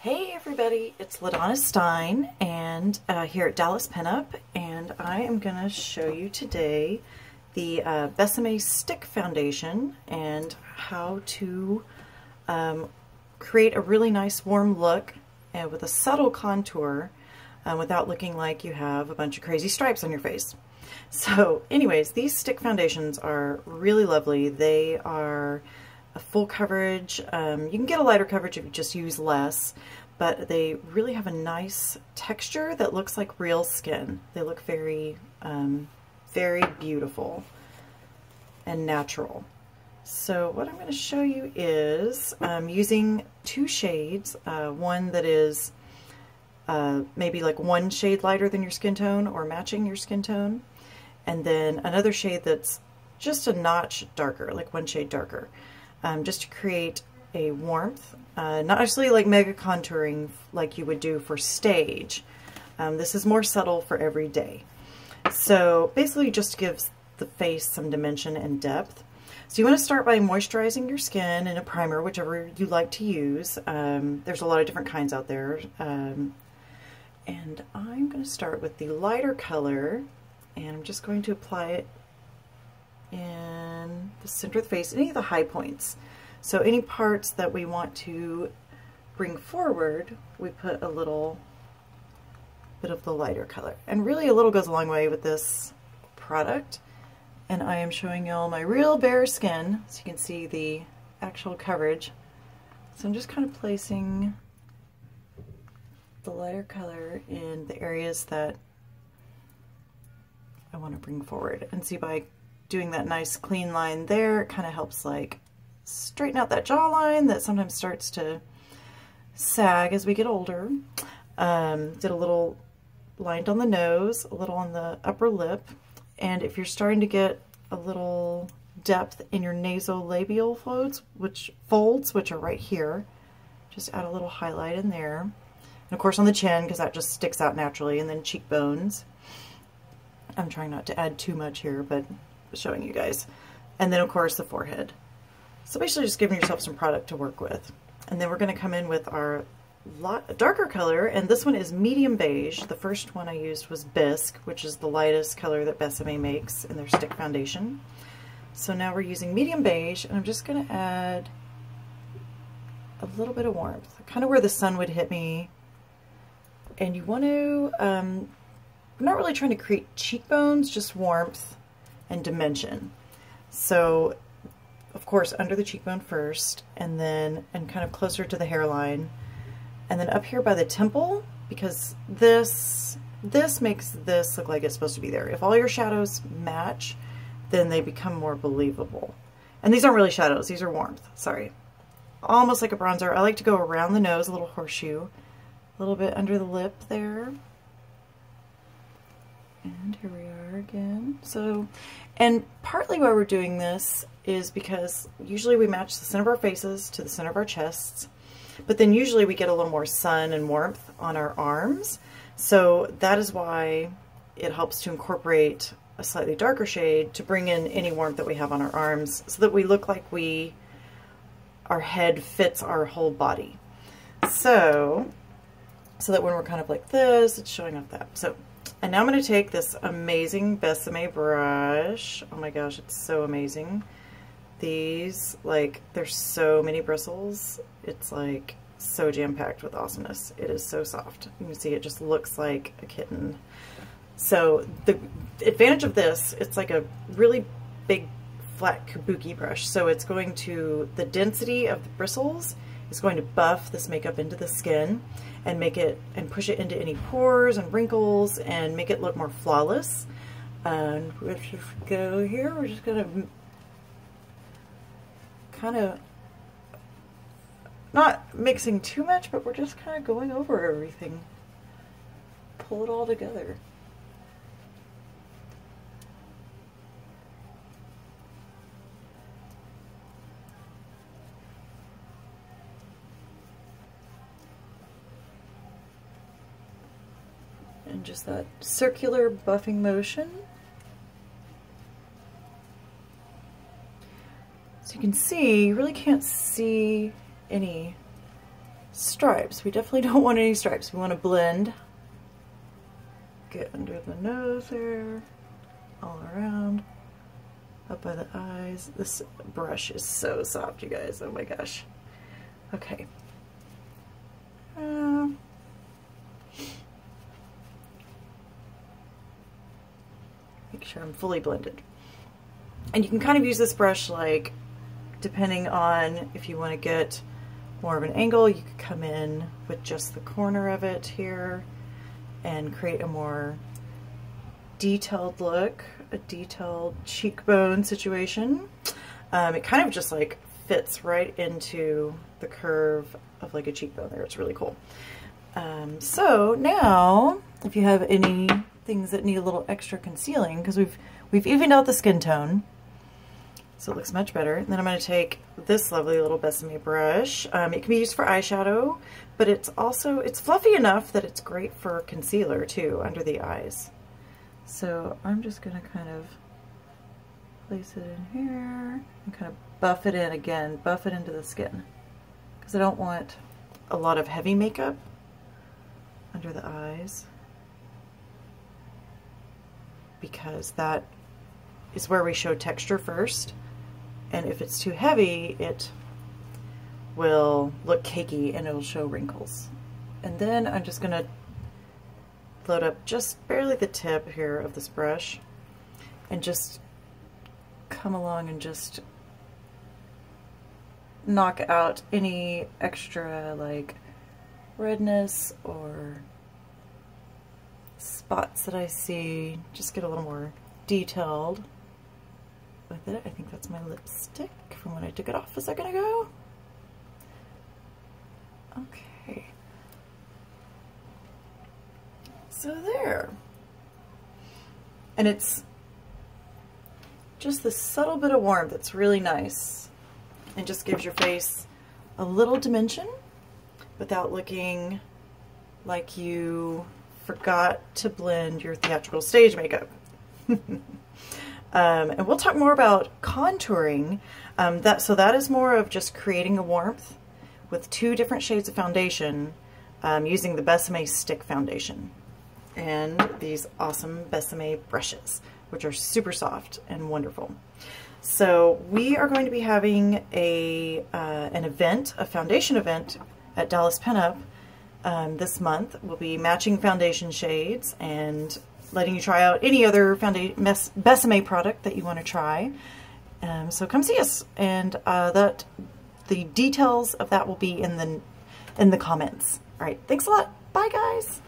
Hey everybody, it's Ladonna Stein and here at Dallas Pinup, and I am going to show you today the Besame Stick foundation and how to create a really nice warm look with a subtle contour without looking like you have a bunch of crazy stripes on your face. So anyways, these stick foundations are really lovely. They are a full coverage. You can get a lighter coverage if you just use less, but they really have a nice texture that looks like real skin. They look very, very beautiful and natural. So what I'm going to show you is using two shades, one that is maybe like one shade lighter than your skin tone or matching your skin tone, and then another shade that's just a notch darker, like one shade darker. Just to create a warmth, not necessarily like mega contouring like you would do for stage. This is more subtle for every day. So basically just gives the face some dimension and depth. So you want to start by moisturizing your skin in a primer, whichever you like to use. There's a lot of different kinds out there. And I'm going to start with the lighter color, and I'm just going to apply it in the center of the face, any of the high points. So any parts that we want to bring forward, we put a little bit of the lighter color. And really a little goes a long way with this product. And I am showing y'all my real bare skin so you can see the actual coverage. So I'm just kind of placing the lighter color in the areas that I want to bring forward. And see, by doing that nice clean line there, it kind of helps like straighten out that jawline that sometimes starts to sag as we get older. Did a little lined on the nose, a little on the upper lip, and if you're starting to get a little depth in your nasolabial folds, which are right here, just add a little highlight in there. And of course on the chin, because that just sticks out naturally, and then cheekbones. I'm trying not to add too much here, but showing you guys. And then of course the forehead. So basically just giving yourself some product to work with. And then we're going to come in with our darker color, and this one is medium beige. The first one I used was Bisque, which is the lightest color that Besame makes in their stick foundation. So now we're using medium beige, and I'm just going to add a little bit of warmth, kind of where the sun would hit me. And you want to, we're not really trying to create cheekbones, just warmth and dimension. So of course under the cheekbone first, and then kind of closer to the hairline, and then up here by the temple, because this makes this look like it's supposed to be there. If all your shadows match, then they become more believable. And these aren't really shadows, these are warmth, sorry. Almost like a bronzer. I like to go around the nose, a little horseshoe, a little bit under the lip there. And here we are again. So, and partly why we're doing this is because usually we match the center of our faces to the center of our chests, but then usually we get a little more sun and warmth on our arms. So that is why it helps to incorporate a slightly darker shade to bring in any warmth that we have on our arms, so that we look like our head fits our whole body. So that when we're kind of like this, it's showing off that. So, and now I'm going to take this amazing Besame brush. Oh my gosh, it's so amazing. These, like, there's so many bristles. It's like so jam-packed with awesomeness. It is so soft. You can see it just looks like a kitten. So the advantage of this, it's like a really big flat kabuki brush. So it's going to, the density of the bristles is going to buff this makeup into the skin and make it, and push it into any pores and wrinkles and make it look more flawless. And let's just go here. We're just gonna kind of, not mixing too much, but we're just kind of going over everything. Pull it all together. And just that circular buffing motion. So you can see, you really can't see any stripes. We definitely don't want any stripes. We want to blend. Get under the nose there, all around, up by the eyes. This brush is so soft, you guys. Oh my gosh. Okay. Make sure I'm fully blended. And you can kind of use this brush like, depending on if you want to get more of an angle, you could come in with just the corner of it here and create a more detailed look, a detailed cheekbone situation. It kind of just like fits right into the curve of like a cheekbone there. It's really cool. So now, if you have any things that need a little extra concealing, because we've evened out the skin tone, so it looks much better. And then I'm going to take this lovely little Besame brush. It can be used for eyeshadow, but it's fluffy enough that it's great for concealer too, under the eyes. So I'm just going to kind of place it in here and kind of buff it in again, buff it into the skin. Because I don't want a lot of heavy makeup under the eyes, because that is where we show texture first. And if it's too heavy, it will look cakey and it'll show wrinkles. And then I'm just gonna load up just barely the tip here of this brush and just come along and just knock out any extra like redness or spots that I see. Just get a little more detailed with it. I think that's my lipstick from when I took it off a second ago. Okay. So there. And it's just this subtle bit of warmth that's really nice and just gives your face a little dimension without looking like you forgot to blend your theatrical stage makeup. And we'll talk more about contouring. So that is more of just creating a warmth with 2 different shades of foundation using the Besame Stick foundation and these awesome Besame brushes, which are super soft and wonderful. So we are going to be having an event, a foundation event at Dallas Pinup this month. We'll be matching foundation shades and letting you try out any other Besame product that you want to try. So come see us, and the details of that will be in the comments. All right, thanks a lot. Bye, guys.